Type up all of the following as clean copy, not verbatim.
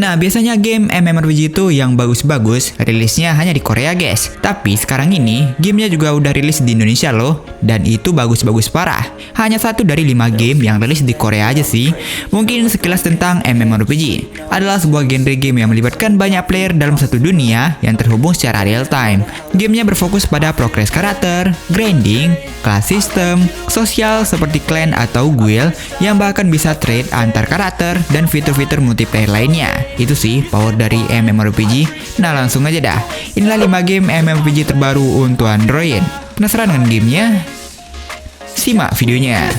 Nah, biasanya game MMORPG itu yang bagus-bagus rilisnya hanya di Korea guys. Tapi sekarang ini gamenya juga udah rilis di Indonesia loh. Dan itu bagus-bagus parah. Hanya 1 dari 5 game yang rilis di Korea aja sih. Mungkin sekilas tentang MMORPG. Adalah sebuah genre game yang melibatkan banyak player dalam satu dunia yang terhubung secara real time. Gamenya berfokus pada progres karakter, grinding, class system, sosial seperti clan atau guild yang bahkan bisa trade antar karakter dan fitur-fitur multiplayer lainnya. Itu sih power dari MMORPG. Nah, langsung aja dah. Inilah 5 game MMORPG terbaru untuk Android. Penasaran dengan gamenya? Simak videonya.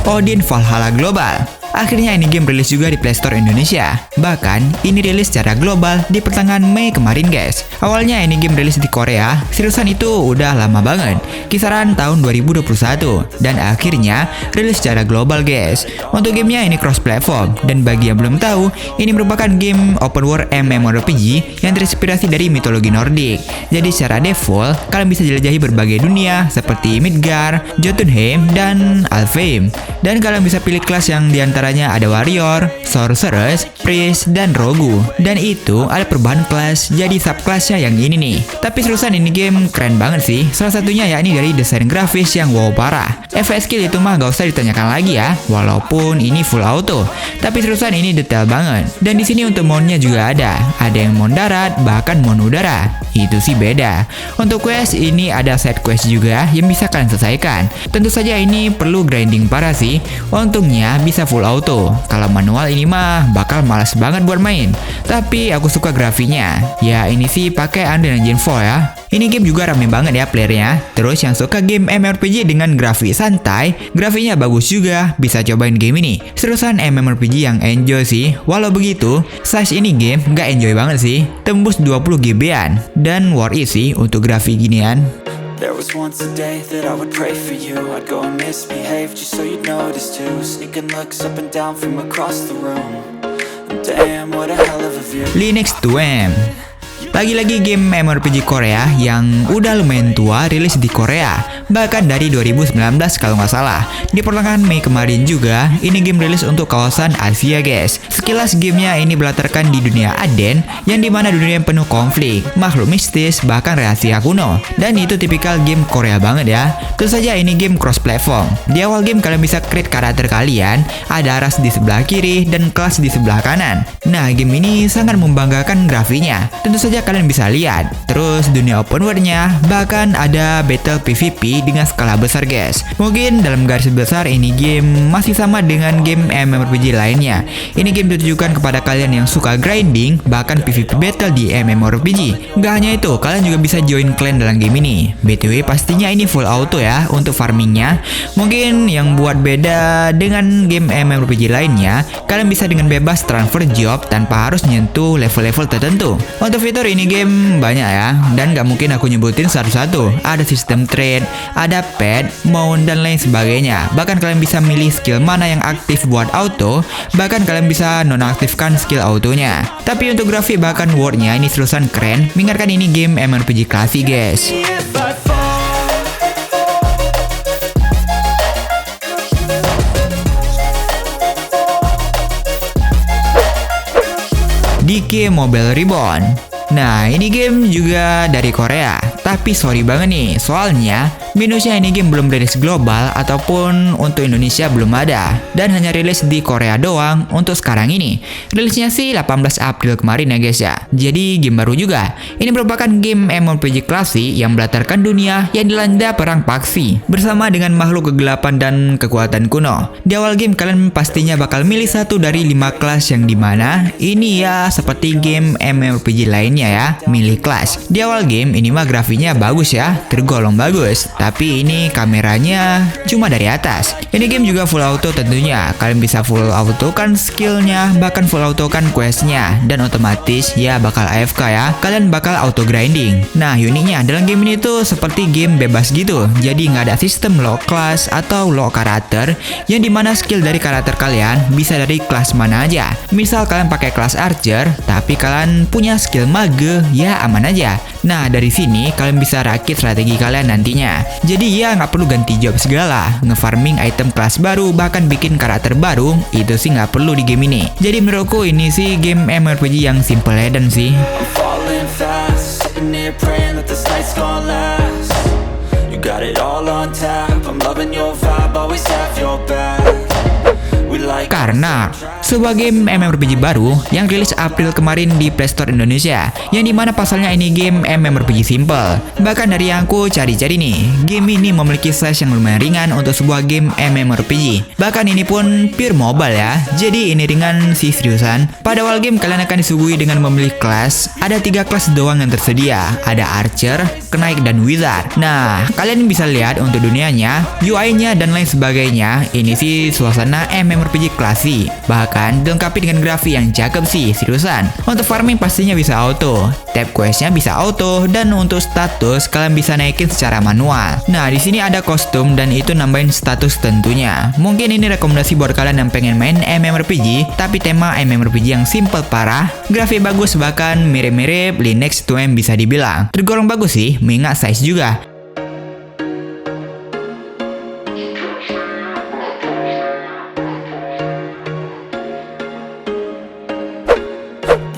Odin Valhalla Global. Akhirnya ini game rilis juga di Play Store Indonesia. Bahkan, ini rilis secara global di pertengahan Mei kemarin guys. Awalnya ini game rilis di Korea, seriusan itu udah lama banget, kisaran tahun 2021. Dan akhirnya rilis secara global guys. Untuk gamenya ini cross-platform. Dan bagi yang belum tahu, ini merupakan game open world MMORPG yang terinspirasi dari mitologi Nordik. Jadi secara default, kalian bisa jelajahi berbagai dunia seperti Midgard, Jotunheim, dan Alfheim. Dan kalian bisa pilih kelas yang diantaranya ada warrior, sorceress, priest, dan rogu. Dan itu ada perubahan kelas jadi subclassnya yang ini nih. Tapi seriusan ini game keren banget sih. Salah satunya yakni dari desain grafis yang wow parah. FPS skill itu mah gak usah ditanyakan lagi ya. Walaupun ini full auto, tapi seriusan ini detail banget. Dan di sini untuk mode-nya juga ada. Ada yang mode darat, bahkan mode udara. Itu sih beda. Untuk quest ini ada side quest juga yang bisa kalian selesaikan. Tentu saja ini perlu grinding parah sih. Untungnya bisa full auto. Kalau manual ini mah bakal malas banget buat main. Tapi aku suka grafiknya. Ya ini sih pakai Unreal Engine 4 ya. Ini game juga rame banget ya playernya. Terus yang suka game MMORPG dengan grafik santai, grafiknya bagus juga, bisa cobain game ini. Seriusan MMORPG yang enjoy sih. Walau begitu, size ini game nggak enjoy banget sih. Tembus 20 GB-an. Dan worth it sih untuk grafik ginian. There was once a day that I would pray for you. I'd go and misbehave just so you'd notice too. Sneaking looks up and down from across the room. Damn, what a hell of a view. Lineage 2M. Lagi-lagi game MMORPG Korea yang udah lumayan tua rilis di Korea. Bahkan dari 2019 kalau nggak salah. Di pertengahan Mei kemarin juga, ini game rilis untuk kawasan Asia guys. Sekilas gamenya ini berlatarkan di dunia Aden, yang dimana dunia yang penuh konflik, makhluk mistis, bahkan rahasia kuno. Dan itu tipikal game Korea banget ya. Tentu saja ini game cross-platform. Di awal game kalian bisa create karakter kalian, ada ras di sebelah kiri dan kelas di sebelah kanan. Nah, game ini sangat membanggakan grafiknya. Tentu saja kalian bisa lihat. Terus dunia open world-nya, bahkan ada battle PvP dengan skala besar guys. Mungkin dalam garis besar ini game masih sama dengan game MMORPG lainnya. Ini game ditujukan kepada kalian yang suka grinding, bahkan PvP battle di MMORPG. Gak hanya itu, kalian juga bisa join clan dalam game ini. BTW pastinya ini full auto ya untuk farmingnya. Mungkin yang buat beda dengan game MMORPG lainnya, kalian bisa dengan bebas transfer job tanpa harus nyentuh level-level tertentu. Untuk fitur ini game banyak ya, dan gak mungkin aku nyebutin satu-satu. Ada sistem trade, ada pet, mount, dan lain sebagainya. Bahkan kalian bisa milih skill mana yang aktif buat auto, bahkan kalian bisa nonaktifkan skill autonya. Tapi untuk grafik bahkan wordnya ini seriusan keren, mengingatkan ini game MMORPG klasik guys. DK Mobile Reborn. Nah, ini game juga dari Korea. Tapi sorry banget nih, soalnya minusnya ini game belum rilis global ataupun untuk Indonesia belum ada. Dan hanya rilis di Korea doang untuk sekarang ini. Rilisnya sih 18 April kemarin ya guys ya. Jadi game baru juga. Ini merupakan game MMORPG klasik yang melatarkan dunia yang dilanda perang paksi bersama dengan makhluk kegelapan dan kekuatan kuno. Di awal game kalian pastinya bakal milih satu dari 5 kelas yang dimana ini ya seperti game MMORPG lainnya ya, milih kelas. Di awal game ini mah grafiknya bagus ya, tergolong bagus. Tapi ini kameranya cuma dari atas. Ini game juga full auto tentunya. Kalian bisa full auto kan skillnya, bahkan full auto kan questnya. Dan otomatis ya bakal AFK ya. Kalian bakal auto grinding. Nah uniknya dalam game ini tuh seperti game bebas gitu. Jadi nggak ada sistem lock class atau lock karakter, yang dimana skill dari karakter kalian bisa dari kelas mana aja. Misal kalian pakai kelas archer, tapi kalian punya skill mage, ya aman aja. Nah, dari sini kalian bisa rakit strategi kalian nantinya. Jadi ya nggak perlu ganti job segala, ngefarming item kelas baru, bahkan bikin karakter baru, itu sih nggak perlu di game ini. Jadi menurutku ini sih game MMORPG yang simple dan sih. I'm falling fast, sitting here praying that this night's gonna last. You got it all on tap, I'm loving your vibe, always have your back. We like Karena sebuah game MMORPG baru yang rilis April kemarin di Play Store Indonesia, yang dimana pasalnya ini game MMORPG simple. Bahkan dari yang aku cari-cari nih, game ini memiliki size yang lumayan ringan untuk sebuah game MMORPG. Bahkan ini pun pure mobile ya, jadi ini ringan sih seriusan. Pada awal game kalian akan disuguhi dengan memilih kelas. Ada 3 kelas doang yang tersedia, ada Archer, Knight, dan Wizard. Nah, kalian bisa lihat untuk dunianya, UI-nya, dan lain sebagainya. Ini sih suasana MMORPG klasik. Bahkan dilengkapi dengan grafik yang cakep sih, seriusan. Untuk farming pastinya bisa auto, tab questnya bisa auto, dan untuk status kalian bisa naikin secara manual. Nah, di sini ada kostum dan itu nambahin status tentunya. Mungkin ini rekomendasi buat kalian yang pengen main MMORPG, tapi tema MMORPG yang simple parah, grafik bagus, bahkan mirip-mirip Lineage 2M bisa dibilang. Tergolong bagus sih, mengingat size juga.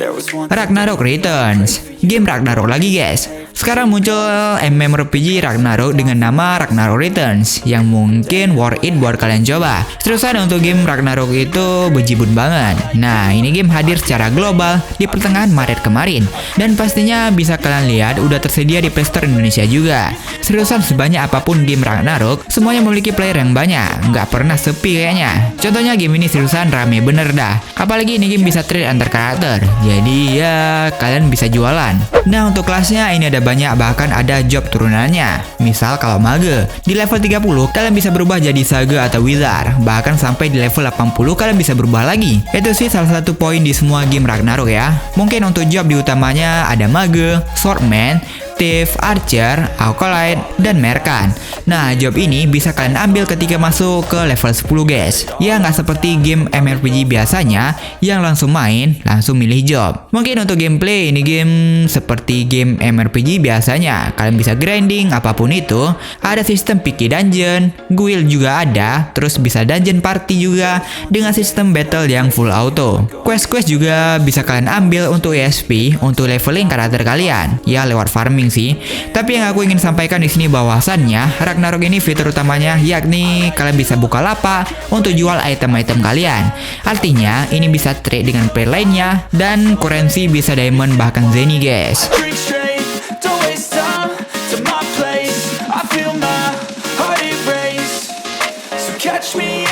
there was one Ragnarok Returns. Game Ragnarok lagi guys. Sekarang muncul MMORPG Ragnarok dengan nama Ragnarok Returns, yang mungkin worth it buat kalian coba. Seriusan untuk game Ragnarok itu bejibun banget. Nah, ini game hadir secara global di pertengahan Maret kemarin, dan pastinya bisa kalian lihat udah tersedia di Play Store Indonesia juga. Seriusan sebanyak apapun game Ragnarok, semuanya memiliki player yang banyak, nggak pernah sepi kayaknya. Contohnya game ini seriusan rame bener dah. Apalagi ini game bisa trade antar karakter, jadi ya kalian bisa jualan. Nah, untuk kelasnya ini ada banyak, bahkan ada job turunannya. Misal kalau mage, di level 30 kalian bisa berubah jadi saga atau wizard. Bahkan sampai di level 80 kalian bisa berubah lagi. Itu sih salah satu poin di semua game Ragnarok ya. Mungkin untuk job di utamanya ada mage, swordman, Thief, Archer, Acolyte, dan Merchant. Nah, job ini bisa kalian ambil ketika masuk ke level 10 guys. Ya nggak seperti game MMORPG biasanya yang langsung main, langsung milih job. Mungkin untuk gameplay ini game seperti game MMORPG biasanya. Kalian bisa grinding apapun itu. Ada sistem picky dungeon, guild juga ada, terus bisa dungeon party juga dengan sistem battle yang full auto. Quest-quest juga bisa kalian ambil untuk EXP untuk leveling karakter kalian. Ya lewat farming sih. Tapi yang aku ingin sampaikan di sini bahwasannya Ragnarok ini fitur utamanya yakni kalian bisa buka lapak untuk jual item-item kalian. Artinya ini bisa trade dengan player lainnya dan currency bisa diamond bahkan zeni guys. drink straight, don't waste time to my place. I feel my heart erase, so catch me